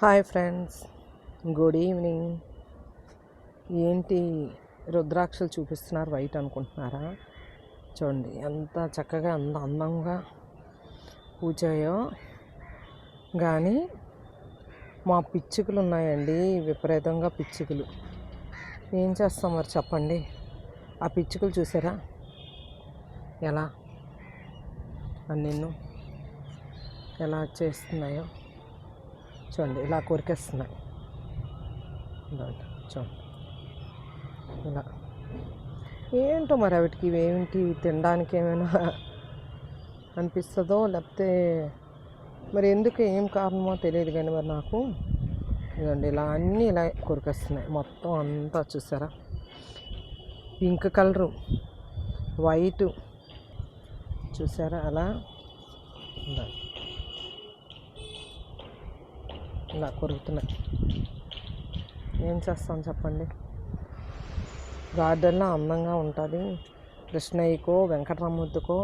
Hi friends, good evening. ఏంటి రుద్రాక్షలు చూపిస్తున్నారు వైట్ అనుకుంటున్నారా? చూడండి ఎంత చక్కగా అందంగా పూచాయో. కానీ మా పిచ్చుకలు ఉన్నాయండి, విపరీతంగా పిచ్చుకలు. ఏం చేస్తాం మరి చెప్పండి. ఆ పిచ్చుకలు చూసారా ఎలా నిన్ను ఎలా చేస్తున్నాయో చూడండి, ఇలా కొరికేస్తున్నాయి. చూడండి ఇలా. ఏంటో మరి వాటికి ఇవేంటి తినడానికి ఏమైనా అనిపిస్తుందో, లేకపోతే మరి ఎందుకు ఏం కారణమో తెలియదు. కానీ మరి నాకు ఇదండి ఇలా అన్నీ ఇలా కొరికేస్తున్నాయి. మొత్తం అంతా చూసారా, పింక్ కలరు, వైటు చూసారా అలా ఇలా కొరుకుతున్నాయి. ఏం చేస్తాం చెప్పండి. గార్డెన్లో అందంగా ఉంటుంది, కృష్ణయ్యకో వెంకటరామూర్తికో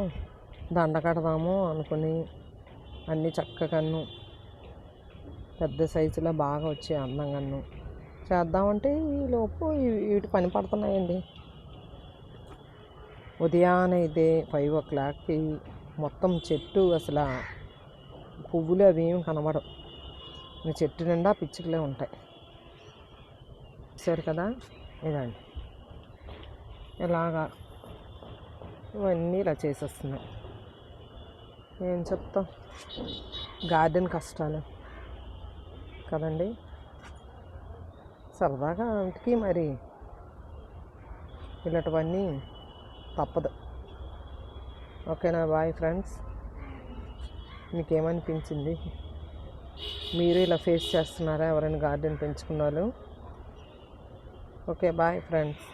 దండ కడదాము అనుకుని అన్నీ చక్కగాను పెద్ద సైజులో బాగా వచ్చే అందంగాను చేద్దామంటే ఈలోపు వీటి పని పడుతున్నాయండి. ఉదయాన్నే ఇదే 5 o'clockకి మొత్తం చెట్టు అసలు పువ్వులు అవి ఏమి కనబడవు. చెట్టు నిండా పిచ్చుకలే ఉంటాయి. చూసారు కదా, ఇదండి ఇలాగా ఇవన్నీ ఇలా చేసేస్తున్నాయి. ఏం చెప్తాం, గార్డెన్ కష్టాలు కదండి. సరదాగా ఇంటికి మరి ఇలాంటివన్నీ తప్పదు. ఓకేనా? Bye friends. మీకేమనిపించింది? మీరు ఇలా ఫేస్ చేస్తున్నారా ఎవరైనా గార్డెన్ పెంచుకున్న వాళ్ళు? Okay, bye friends.